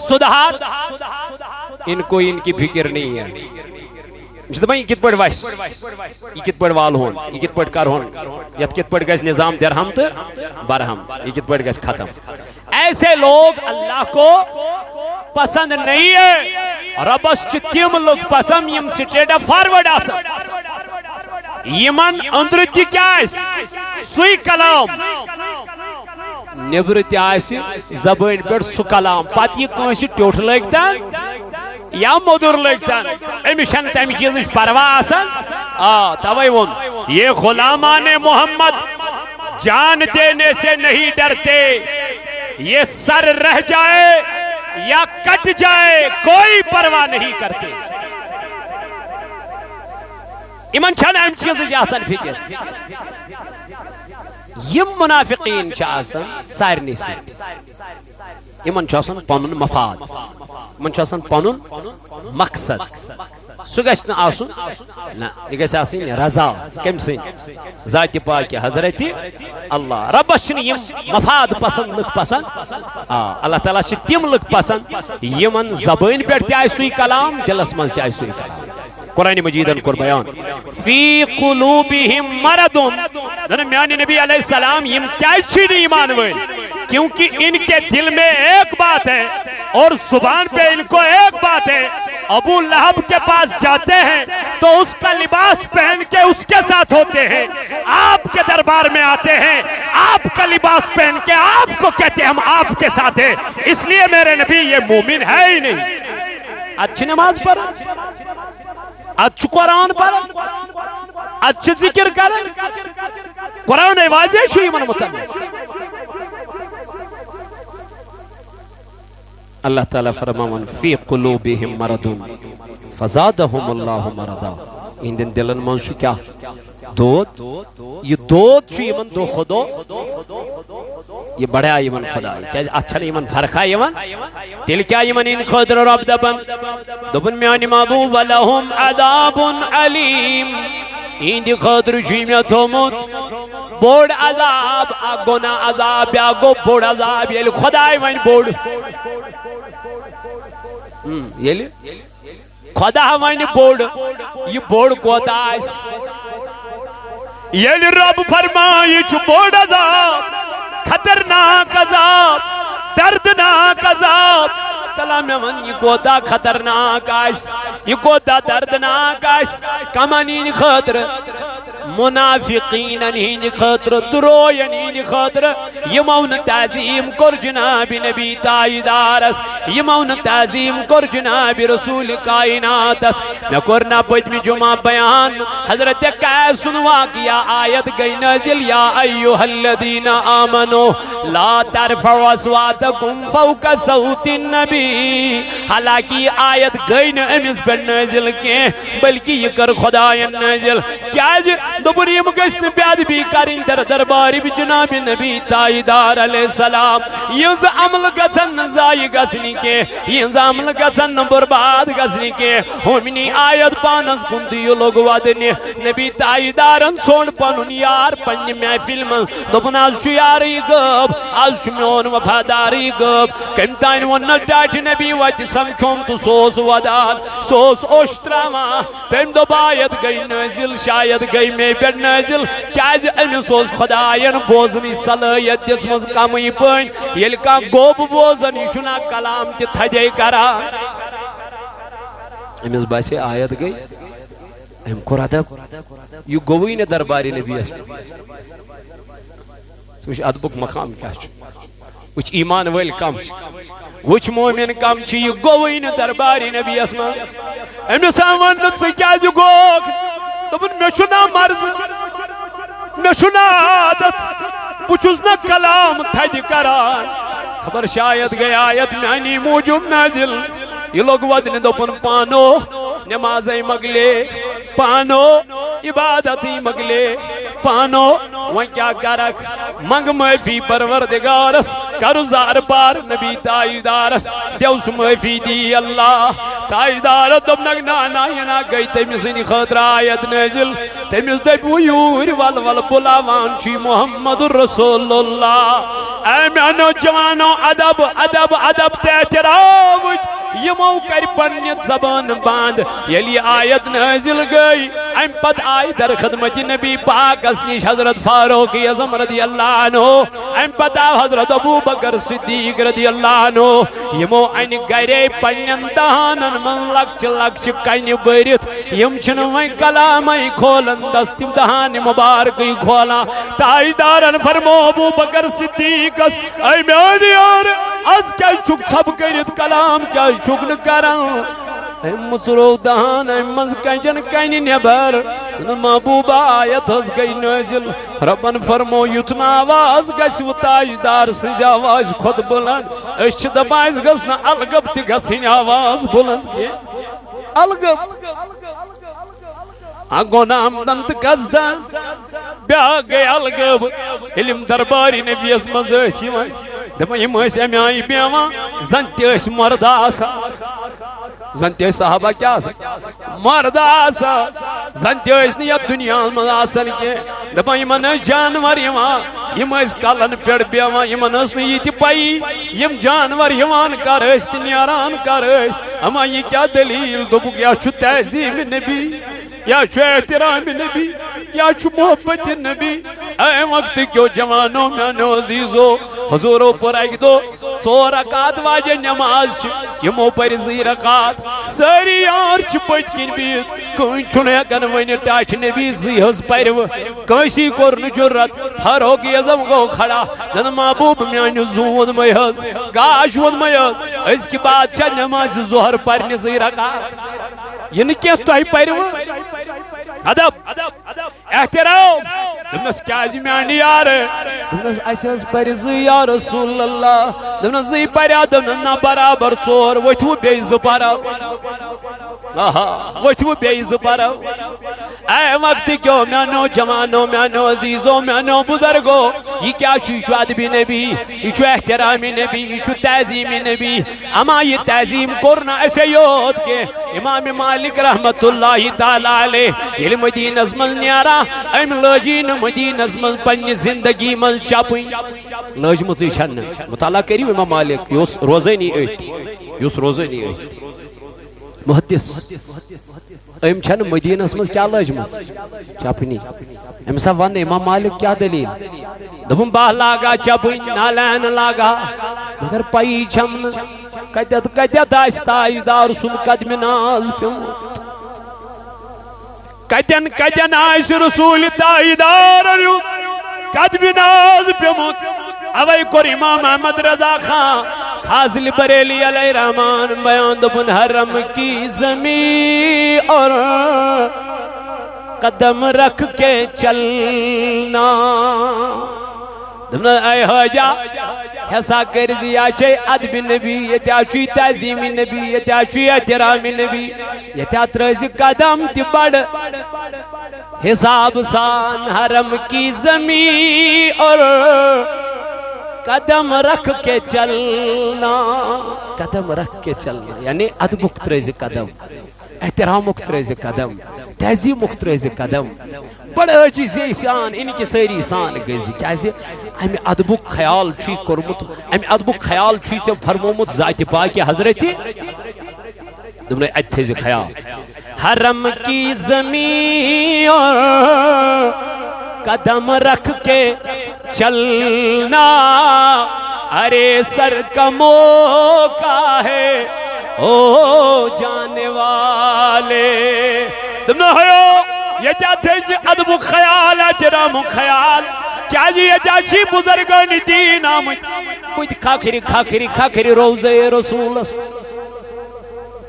سدھار ان کو ان کی فکر نہیں ہے یہ کت پہ وس یہ کت پہ والہون یہ کت پہ کرہون یت کت پہ گژھِ نظام درہم تو برہم یہ کت پہ گژھِ ختم ایسے لوگ اللہ کو پسند نہیں ہے ربس چھ تم لوگ پسند یم سٹیٹ فارورڈ آسن یمن اندر تہ کیا سوئی کلام نیبر تہ زبان پہ سہ کلام پتہ یہ کنس ٹیوٹھ لگتن یا مدر لگتن امس چھنہ تمہ چیزچ پرواہ آسان توے وون یہ غلامان محمد جان دینے سے نہیں ڈرتے یہ سر رہ جائے یا کٹ جائے کوئی پرواہ نہیں کرتے امن چھنہ ام چیزچ آسان فکر یم منافقین چھ آسان سارنی سۭتۍ یمن چھ آسان پنن مفاد یمن چھ آسان پنن مقصد سہ گژھِ نہٕ آسُن نہ یہ گژھِ آسٕنۍ رضا کٔمۍ سٕنٛدۍ ذاتِ پاکہِ حضرتِ اللہ ربس چھنہٕ یم مفاد پسند لُکھ پسند اللہ تعالیٰ چھِ تِم لُکھ پسند یمن زبٲنۍ پٮ۪ٹھ تہِ آسہِ سُے کلام دلس منٛز تہِ آسہِ سُے کلام قرآن مجیدن کور بیان فی قلوبہم مرض میانی نبی علیہ السلام یم کیا چھین ایمان ول کیونکہ ان کے دل میں ایک بات ہے اور زبان پہ ان کو ایک بات ہے ابو لہب کے پاس جاتے ہیں تو اس کا لباس پہن کے اس کے ساتھ ہوتے ہیں آپ کے دربار میں آتے ہیں آپ کا لباس پہن کے آپ کو کہتے ہیں ہم آپ کے ساتھ ہیں اس لیے میرے نبی یہ مومن ہے ہی نہیں اچھی نماز پر اچھ قرآن پر اچھ ذکر کرن قرآن واضح چھو یمن متعلق اللہ تعالیٰ فرماون فی قلوبہم مرض فزادہم اللہ مرضا ان دن دلن من چھو کیا دود یہ دود چھو یمن دو خودو یہ بڑھا یمن خدا کیا اچھا یمن فرخا یمن دل کیا یمن ان خدر رب دبن میانی محبوب ولہم عذاب علیم ان دی خدر شیمیت ہومت بوڑ عذاب گونا عذاب یا گو بوڑ عذاب یہ خدای وین بوڑ یہ خدا وین بوڑ یہ بوڑ کوتا یہ رب فرمائی چھو بوڑ عذاب خطرناک عذاب دردناک عذاب تلا میں ون یہ گودا خطرناک آئیس یہ گودا دردناک آئیس کمانین خطر منافقین ہند خاطر دروین ہند خاطر یمون تعظیم کر جناب نبی تائیدارس یمون تعظیم کر جناب رسول کائناتس میں کرنا پتمی جمعہ بیان حضرت قیس سنوا کیا آیت گئی نازل یا ایوہ الذین آمنوا لا ترفعوا اصواتکم فوق صوت النبی حالانکہ آیت گئی نا امس پر نازل کے بلکہ یہ کر خدایان نازل کیا دبریم گشت بیاد بھی کریں در درباری بھی جناب نبی تائیدار علیہ السلام یہ عمل گسن زائی گسنی کے یہ عمل گسن برباد گسنی کے ہمیں آیت پانس کندی لوگ وادنی نبی تائیدارن سون پانون یار پنج محفل من دبن آز چو یاری گب آز چو میون وفاداری گب کمتائن ونن ڈاٹ نبی وجہ سمکھوم تو سوس ودان سوس اوشتراما تم دو آیت گئی نازل شاید گئی میں پر نازل کیاز امی سوس خدایان بوزنی صلاحیت جس مز کمی پین یل کا گوب بوزنی شنا کلام تی تھجے کرا امیز باسی آیت گئی ام کور ادب یہ گوئی نے درباری نبی اسم وچ ادبک مقام کیا چھو وچ ایمان ویل کم وچ مومن کم چھ یہ گوئی نے درباری نبی اسم امی سامان سے کیا جو گوک دبن میں شنا مرز میں شنا عادت پچھوز نہ کلام تھج کران خبر شاید گئی آیت میں موجب نازل یہ لوگ ودن دپن پانو نمازیں مگلے پانو عبادتی مگلے پانو وہاں کیا کرک منگ معافی پروردگارس کرو زار پار نبی تائیدارس دیوس معافی دی اللہ تائیدار دبنک نانا ینا گئی تیمیسنی خطر آیت نازل تیمیس دب ویور والوال بلاوان چی محمد رسول اللہ اے میانو جوانو ادب ادب ادب تیتراوچ یمو کر پنیت زبان باند یلی آیت نازل گئی ام پت آئی در خدمت نبی پاک اسنیش حضرت فاروق اعظم رضی اللہ عنہ ام پت آئی حضرت ابو بکر صدیق رضی اللہ عنہ یمو این گرے پنین دہانن من لکچ لکچ کین برت یم چھنویں کلامی کھولن دستیم دہان مبارکی کھولا تائیدارن فرمو ابو بکر صدیق اے میانی آر از کیا شک سب کرت کلام کیا شکن کرن اے مصرو دہان اے منز کنجن کینی نیبر محبوب آیت از گئی نازل ربن فرمو یتنا آواز گس و تاجدار سج آواز خود بلند اش دبائز گسنا الگب تی گسین آواز بلند کی الگب آگو نام دنت گزدہ بیا گئی الگب علم درباری نبی اس مزشی وائن دبا یہ محس امی آئی بیاما زنتی اس مرد آسا زنتی اس صحابہ کیا آسا مرد آسا زنتی اس نیت دنیا میں آسن کے دبا یہ من جانور یہ محس کالن پیڑ بیاما یہ من اس نیت پائی یہ جانور یوان کارش تنیاران کارش اما یہ کیا دلیل دبو کیا چھو تہذیب نبی یا چھو احترام نبی یا چھو محبت نبی اے وقت کیوں جوانوں میں نو عزیزو حضورو پر ایک دو 100 رکعت واجہ نماز یمو پر زی رکعت ساری یار چھ پچ کن بیت کوئی چھنے کن ونی ٹاچ نبی زی حض پرو کسی کرن جرت ہر ہوگی ازم گو کھڑا جن محبوب میانی زون میحض گاش ون میحض اس کی بات چھ نماز ظہر پر زی رکعت یہ نکیس تو ہی پرو ادب احترام دمنس کیا جی میانی یار دمنس ایسیز پریزی یا رسول اللہ دمنس زی پریا دمنا برابر چور وچھو بیز پرا وچھو بیز پرا اے وقت کیوں میانو جوانو میانو عزیزو میانو بزرگو یہ کیا شو ادبی نبی یہ چھو احترامی نبی یہ چھو تعظیمی نبی اما یہ تعظیم کرنا ایسے یود کے امام مالک رحمت اللہ تعالیٰ علیہ یہ مدینہ ازمل نیارا ایم لوجین مدینہ ازمل پنی زندگی مل چاپوین لوج مزی چھن مطالعہ کری امام مالک یوس روزینی ایت یوس روزینی ایت محدث ایم چھن مدینہ ازمل کیا لوج مز چاپنی ایم صاحب ون امام مالک کیا دلیل دبن باہ لاغا چاپوین نالین لاغا مگر پائی چھن کتت آئیس تائیدار سن قدم ناز پیوت کتن کتن آئیس رسول تائیدار کد بناز پیمت اوئی کور امام احمد رضا خان حاصل بریلی علیہ رحمان بیان دبن حرم کی زمین اور قدم رکھ کے چلنا دمنا اے حجا حسا کرزی آچے ادب نبی یہ آچوی تعظیم نبی یہ آچوی احترام نبی یہ ترزی قدم تی بڑھ حساب سان حرم کی زمین اور قدم رکھ کے چلنا قدم رکھ کے چلنا یعنی ادب ترزی قدم احترام ترزی قدم تہذیب مخترز قدم بڑا چیز انسان ان کی ساری انسان گزی کیسے امی ادبک خیال چھی کرمت امی ادبک خیال چھی چھ فرمومت ذات پاک حضرتی دمنے اتھیز خیال حرم کی زمین قدم رکھ کے چلنا ارے سر کا موقع ہے او جانے والے دمنا ہوئے یہ جاتے ہیں ادب خیال احترام خیال کیا جی یہ جاچی بزرگان دین آمد کھاکری روزے رسول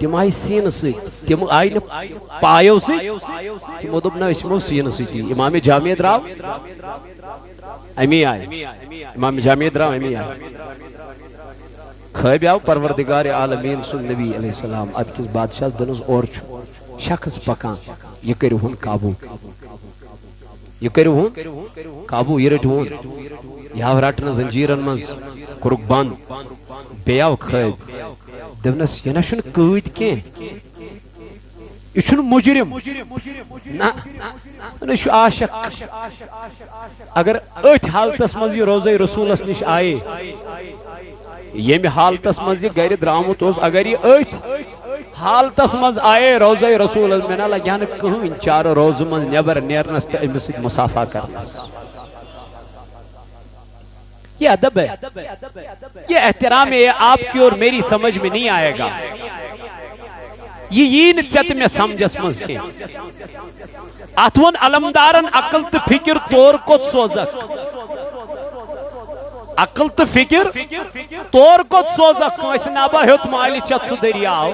تم آئی سین سی تم آئی پایو سی تم ادب نا اسمو سین سی تی امام جامع دراو امی آئی امام جامع دراو امی آئی خیب آو پروردگار عالمین سن نبی علیہ السلام اد کس بادشاہ دنس اور چھو شخص پکان یہ کرو ہون قابو یہ کرو ہون قابو یہ رٹو ہون یہ رٹنا زنجیرن منز کرک بند بیاو خیب دونس یہ نشن قید کین یہ چھن مجرم نا نشو عاشق اگر ایت حالتس منز یہ روزہ رسولس نش آئے یہ میں حالتس منز یہ غیر درامت ہوس اگر یہ ایت حالتس مز آئے روزہ رسول میں اللہ یعنی کہیں چار روز مز نیبر نیرنس تا امس مسافہ کرنس یہ ادب ہے یہ احترام ہے آپ کی اور میری سمجھ میں نہیں آئے گا یہ نچت میں سمجھس مز کے اتون علمدارن عقل تو فکر طور کو سوزک عقل تو فکر طور کو سوزک ایسے نابا ہیت مالی چت سو دریاؤ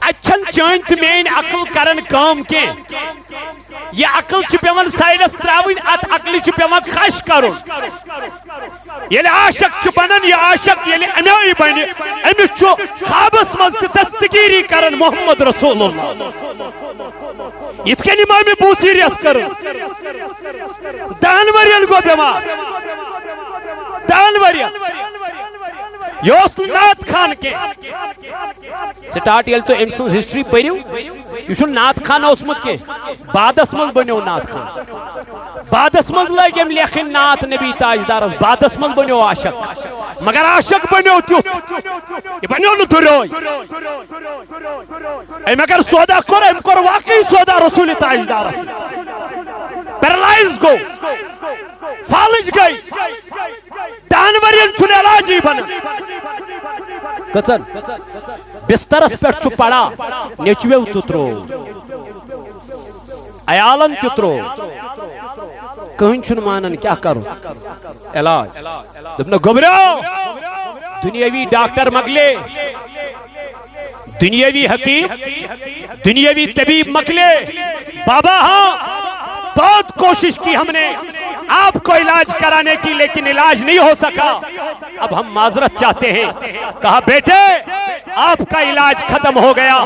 اچھن چانت میں عقل کرن کام کے یہ عقل چھپیون سائلس تراوین ات عقل چھپیون خش کرن یہ عاشق چھپنن یہ عاشق یہ امیائی بینی امیس چھو خوابس مزد دستگیری کرن محمد رسول اللہ اتکن امام بوسیریس کرن دانورین کو بیمار دانورین یہ اس نات خان کے سٹارٹ یل تو امسن ہسٹری پریو یہ چھو نات خان اسمت کے بعد اسمت بنیو نات خان بعد اسمت لگیم لیکن نات نبی تاجدار بعد اسمت بنیو عاشق مگر عاشق بنیو تیو یہ بنیو نتوروی اے مگر سودا کر ایم کر واقعی سودا رسول تاجدار پیرالائز گو فالج گئی دانورین چھنے علاجی بنا کچن بسترس پر چھو پڑا نیچویو تترو ایالن تترو کہیں چھن مانن کیا کرو علاج دبنا گبریو دنیاوی ڈاکٹر مگلے دنیاوی حکیم دنیاوی طبیب مگلے بابا ہاں بہت کوشش کی ہم نے آپ کو علاج کرانے کی لیکن علاج نہیں ہو سکا اب ہم معذرت چاہتے ہیں کہا بیٹے آپ کا علاج ختم ہو گیا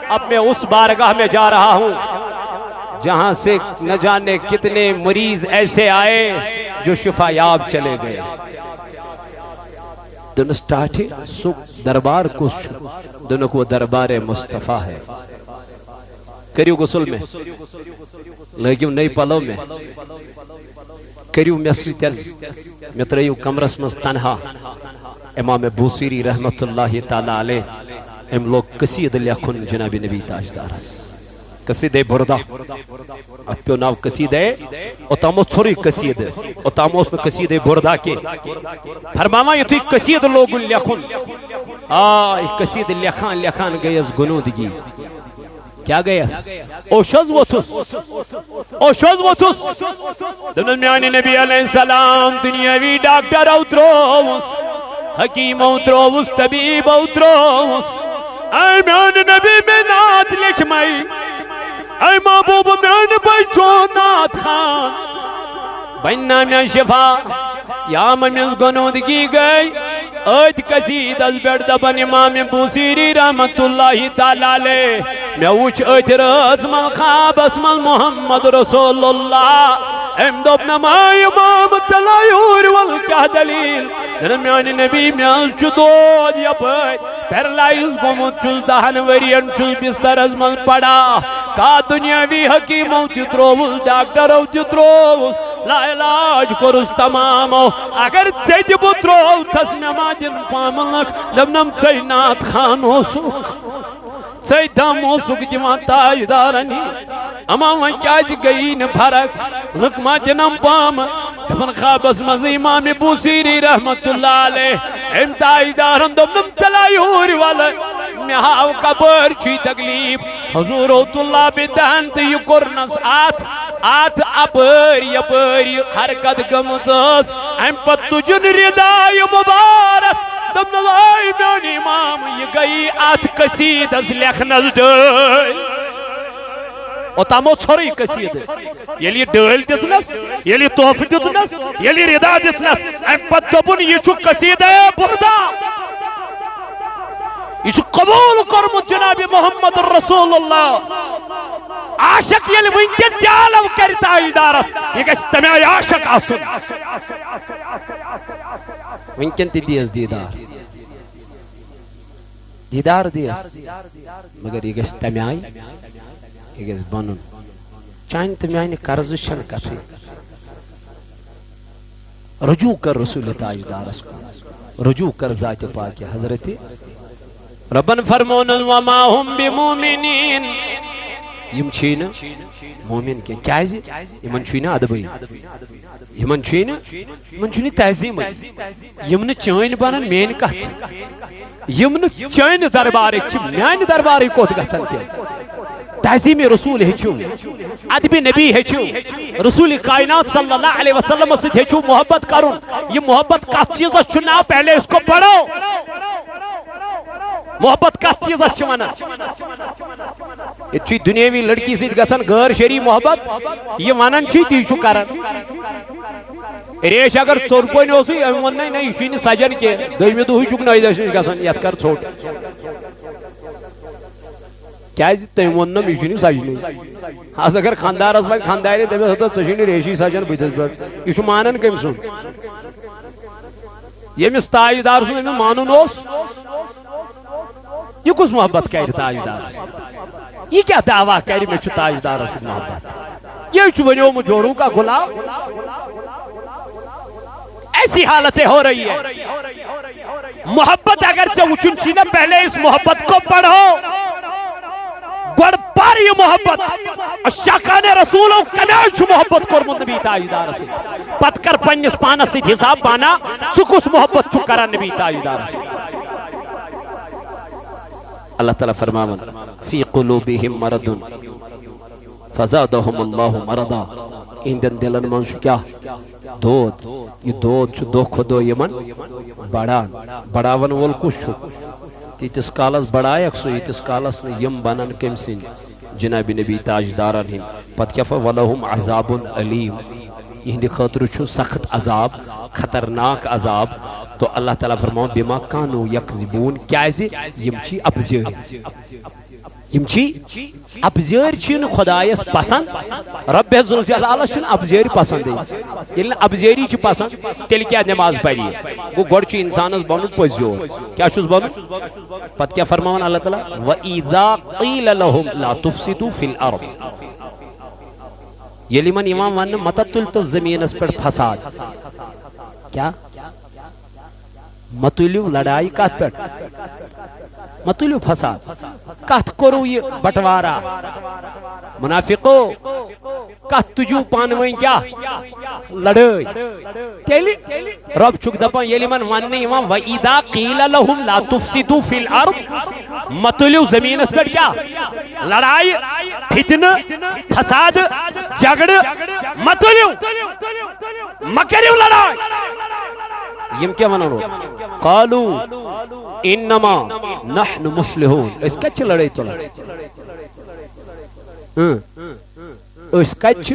اب میں اس بارگاہ میں جا رہا ہوں جہاں سے نہ جانے کتنے مریض ایسے آئے جو شفا یاب چلے گئے دن سٹارٹی سکھ دربار کو دنوں کو دربار مصطفیٰ ہے کریو غسل میں لگیو نئی پلو میں کریو میسی تل متریو کمرس مز تنہا امام بوسیری رحمت اللہ تعالیٰ علیہ ام لوگ قصید لیکن جناب نبی تاجدارس قصید بردہ اتپیو ناو قصید اتامو چھوری قصید اتامو اس میں قصید بردہ کے فرماما یہ توی قصید لوگ لیکن قصید لیکان گئی از گنودگی کیا گیس اوشز ووتھس اوشز ووتھس دپنس میانہ نبی علیہ السلام دنیاوی ڈاکٹر ترووس حکیمو ترووس طبیبو ترووس اے میانہ نبی میں نات لکھ مئی اے محبوب میانہ بچو نات خان بننا میں شفا یا ممیز گنودگی گئی ایت قصید از بیڑ دبن امام بوسیری رحمت اللہ تعالیٰ علیہ میں وچ ایت رزمل خواب اسمل محمد رسول اللہ ام دوبنا ما امام تلایور والکہ دلیل میانہ نبی میں دود یپر پیرلائز گومت چھس دہن ورین چھس بستر ازمل پڑا کا دنیاوی حکیمو تی ترووس ڈاکٹرو تی ترووس لا علاج کرس تمامو اگر ژےٚ تہِ بہٕ ترووتھس مےٚ ما دِن پاملک دپنم ژےٚ نات خان اوسُکھ ژےٚ دم اوسُکھ دِوان تاجدارن اما وۄنۍ کیازِ گٔیی نہٕ فرق لُکھ ما دِنم پام دپن خوابس منٛز امام بوسیری رحمت اللہ علیہ أمۍ تاجدارن دوٚپنم تلایور ولہٕ مےٚ ہاو کپٲرۍ چھُے تکلیٖف حضور اللہ بدہن تہٕ یہِ کوٚرنس ات اپٲرۍ یپٲرۍ حرکت گٔمٕژ ٲس امہِ پتہٕ تُجُن ردایہِ مُبارک دوٚپنس اے میون امام یہِ گٔیی اتھ قصیٖدس لیکھنس ڈٲلۍ اوتام اوس ژھورٕے قصیٖدٕ ییٚلہِ یہِ ڈٲلۍ دِژنس ییٚلہِ یہِ تحفہٕ دیُتنس ییٚلہِ یہِ ردا دِژنس امہِ پتہٕ دوٚپُن یہِ چھُ قصیٖدے بُردا یہ قبول کرمت جناب محمد رسول اللہ عاشق یل ونکن تیالو کر تاجدارس یہ گھس تمہیں عاشق آسن ونکن تی دیس دیدار دیس مگر یہ گھس تمہیں یہ گھس بنن چاہن تمہیں قرض شن کتھی رجوع کر رسول تاجدارس کو رجوع کر ذات پاک حضرت ربن فرمون وما هم بمؤمنین یم چھین مومن کی کیازِ یمن چھین ادبی یمن چھین تہذیب یمن چین بنن مین کت یمن چین دربارک میان دربارک کوت گژھن تہ تہذیب رسول ہیچو ادب نبی ہیچو رسول کائنات صلی اللہ علیہ وسلم سے ہیچو محبت کرن یہ محبت کت چیز چنا پہلے اس کو پڑھو محبت کت چیز ونان یہ دنیاوی لڑکی ست گژھان غیر شرعی محبت یہ ونان تی کران ریش اگر ژور پن اوسے ام ون نہ یہ سجن کی دہمہ دہ چھ نش گژھان یت کر ژھوٹ کیاز تم ونم یہ سجن آج اگر خاندارس وقت خاندار دپس ہتا ژے ریشی سجن بتس پہ یہ مانان کم سن یمس تاجدار سن مانن اس یہ کس محبت کر تاجدار یہ کیا دعویٰ کر میں چھو تاجدار سے محبت یہ چھو بنیوم جوڑوں کا غلام ایسی حالتیں ہو رہی ہے محبت اگر چاہو چنچی نہ پہلے اس محبت کو پڑھو گوڑ پار یہ محبت شاکان رسولوں کمیل چھو محبت کرمون نبی تاجدار سے پت کر پنجس پانا سے حساب بانا سکس محبت چھو کرا نبی تاجدار سے اللہ تعالیٰ فرماون فی قلوبہم مرض فزادہم اللہ مرضا اندن دلن منش کیا دود یہ دود چھو دو خودو یمن بڑاون وول کش چھو تیتس کالس بڑائے اکسو تیتس کالس نے یم بنن کم سن جناب نبی تاجدارن ہن پت کیا فولہم عذاب علیم یہ خاطر چھو سخت عذاب خطرناک عذاب تو اللہ تعالیٰ فرماؤں بما کانو یکذبون کیازِ یم چی ابزیر چھن خدایس پسند رب ذوالجلالہ چھن ابزیر پسند یل ابزیری چھ پسند تیل کیا نماز پڑھی گو گوڑ چھ انسانس بنن پزیور کیا چھس بنن پت کیا فرماؤں اللہ تعالیٰ وَإِذَا قِيلَ لَهُمْ لَا تُفْسِدُوا فِي الْأَرْضِ یلی من امام ون متتل تو زمین اس پر فساد کیا متولیو لڑائی کات پر متولیو فساد کات کرو یہ بٹوارا منافقو کات تجو پانوین کیا لڑائی تیلی رب چک دپا یلی من ون امام وَإِذَا قِيلَ لَهُمْ لَا تُفْسِدُوا فِي الْأَرْضِ متلیو زمین اس پر کیا لڑائی فتن فساد جگڑ متلیو مکریو لڑائی یم کیا ونو قالو انما نحن مصلحون اس کچھ لڑائی تو اس کچھ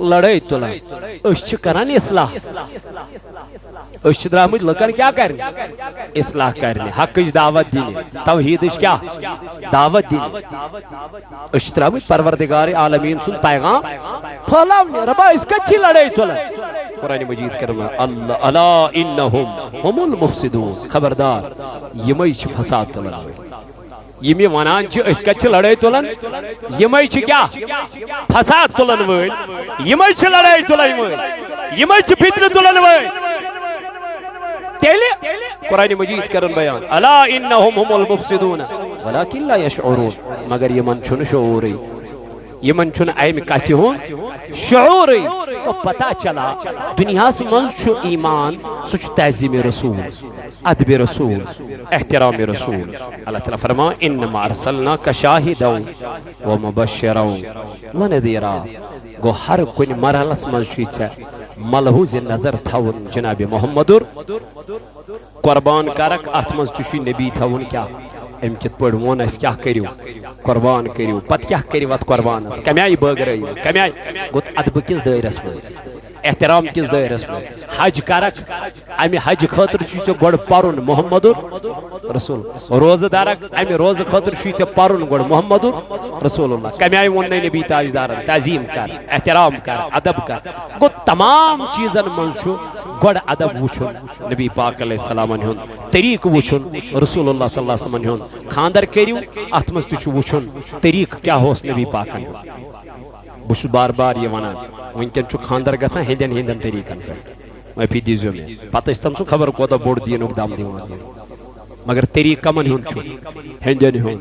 لڑائی تو اس کران اصلاح اس درامج لکن کیا کرنے اصلاح کرنے حق دعوت دینے توحید کیا دعوت دینے اس درامج پروردگار عالمین سن پیغام پھلاونے ربا اس کچھ لڑائی تو قرآن مجید کرنا اللہ الا انہم ہم المفسدون خبردار یمی چھ فساد تلن یمی ونان چھ اس کچھ لڑائی تلن یمی چھ کیا فساد تلن ویل یمی چھ لڑائی تلن ویل یمی چھ فتن تلن ویل تیلے قرآن مجید کرن بیان الا انہم ہم المفسدون ولیکن لا یشعرون مگر یمن چھن شعوری یمن چھن ایم کہتی ہوں شعوری تو پتا چلا دنیا سے منز چھو ایمان سچ تعظیم رسول ادب رسول احترام رسول اللہ تعالیٰ فرما انما ارسلنا کا شاہدوں و مبشروں و نذیرا گو ہر کن مرحلس منز چھو ملحوظ نظر تھاون جناب محمدر قربان کرک اتمنز تشوی نبی تھاون کیا ام کت پڑ وون اس کیا کریو قربان کریو پت کیا کریو ات قربان اس کمیائی بغرئی کمیائی گوت ادب کس دائرس میں احترام کس دائرس میں حج کرک امی حج خاطر چیچے گوڑ پارون محمد رسول روز دارک امی روز خاطر چیچے پارون گوڑ محمد رسول اللہ کمیائی وننے نبی تاجدارن تعظیم کر احترام کر ادب کر گوت تمام چیزن منشو گوڑ ادب وچھن نبی پاک علیہ السلام انہون طریق وچھن رسول اللہ صلی اللہ علیہ وسلم خاندر کریو اتمست چھو وچھن طریق کیا ہوس نبی پاک انہون بس بار بار یہ ونان ونکن چھو خاندر گسان ہندن ہندن طریقن کر میں پی دیزیو میں پتہ استم سو خبر کوتا بوڑ دین اقدام دیوان دین مگر طریق کمن ہون چھو ہندن ہون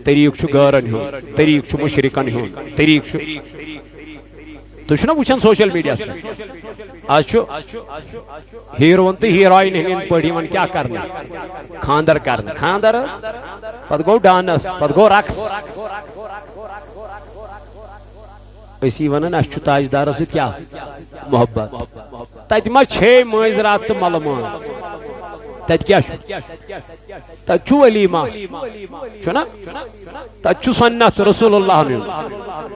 طریق چھو گارن ہون طریق چھو مشرکن ہون طریق چھو تو چھو نا وچھن سوشل میڈیا سے آج چھو ہیرون تے ہیروئن ہنین پڑھی من کیا کرنا خاندر کرنا خاندر پت گو ڈانس پت گو رقص اسی ونن اس چھو تاجدار سے کیا محبت تیت ما چھے معذرات تو معلومات تیت کیا چھو تیت چھو علیمہ چھو نا تیت چھو سنت رسول اللہ نے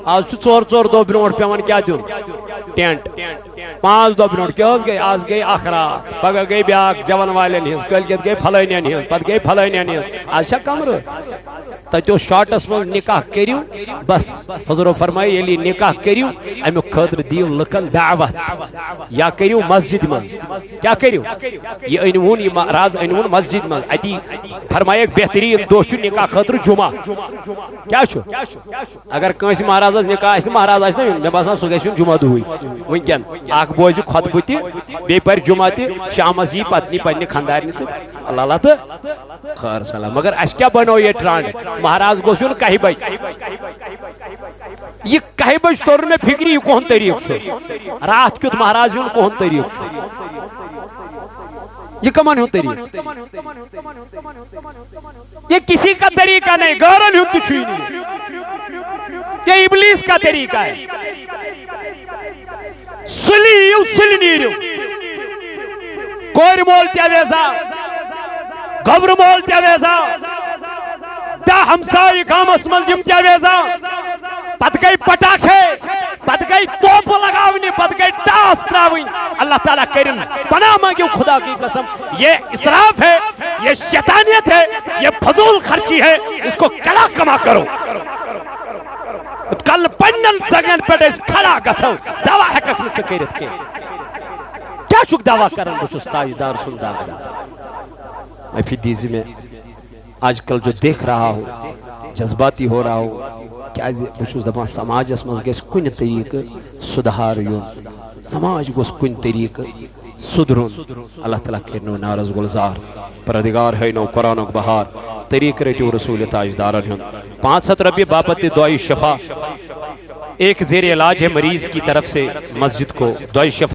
آج چھو چور چور دو بنوٹ پیمان کیا دیون ٹینٹ 5 دو بنوٹ کیا ہوز گئی آج گئی آخرات پگا گئی بیاک جوان والے نیز کلگت گئی پھلائنیا نیز پت گئی پھلائنیا نیز آج شا کم روز تیتو شارٹس میں نکاح کریو بس حضور فرمائی یلی نکاح کریو امیو خطر دیو لکن دعوت یا کریو مسجد من کیا کریو یہ انہون یہ راز انہون مسجد من ایتی فرمائی ایک بہترین دوشو نکاح خطر جمعہ کیا چھو اگر کنسی مہاراز نکاح اس مہاراز آئیس نا میں باسا سوگیشن جمعہ دو ہوئی ونکن آکھ بوزی خطبہ تی بے پر جمعہ تی شام ازی پتنی پتنی خاندار نیتی اللہ اللہ تا خیر سلام مگر اس کیا بنو یہ ٹرانڈ مہاراز گوشن کہی بج یہ کہی بج طور میں فکری کون طریق سے رات کیت مہاراز یون کون طریق سے یہ کمان ہوں طریق یہ کسی کا طریقہ نہیں گارن ہوں کچھ ہی نہیں یہ ابلیس کا طریقہ ہے سلیو سلنیریو کوئی مولتیا ویزا گبر مولتیا ویزا دا ہمسائی کام اسمل جمتیا ویزا پت گئی پٹاکھے پت گئی توپ لگاونی پت گئی ٹاس تراوین اللہ تعالیٰ کرن پناہ مانگیو خدا کی قسم یہ اسراف ہے یہ شیطانیت ہے یہ فضول خرچی ہے اس کو کلا کما کرو کل پنن زگن پیٹ اس کھڑا گھتو دعویٰ ہے کس میں سکیرت کے کیا چک دعویٰ کرن بچوس تاجدار سندہ گا میں پھر دیزی میں آج کل جو دیکھ رہا ہوں جذباتی ہو رہا ہوں کیا بچوس دبان سماج اس مزگیس کن طریق سدھار یون سماج گوس کن طریق سدرون اللہ تعالیٰ کرنو نارز گلزار پردگار ہے نو قرآن و بہار طریق رہتی رسول تاجدارن ہوں 500 ربی بابت دعائی شفا ایک زیر علاج ہے مریض کی طرف سے مسجد کو دعائی شفا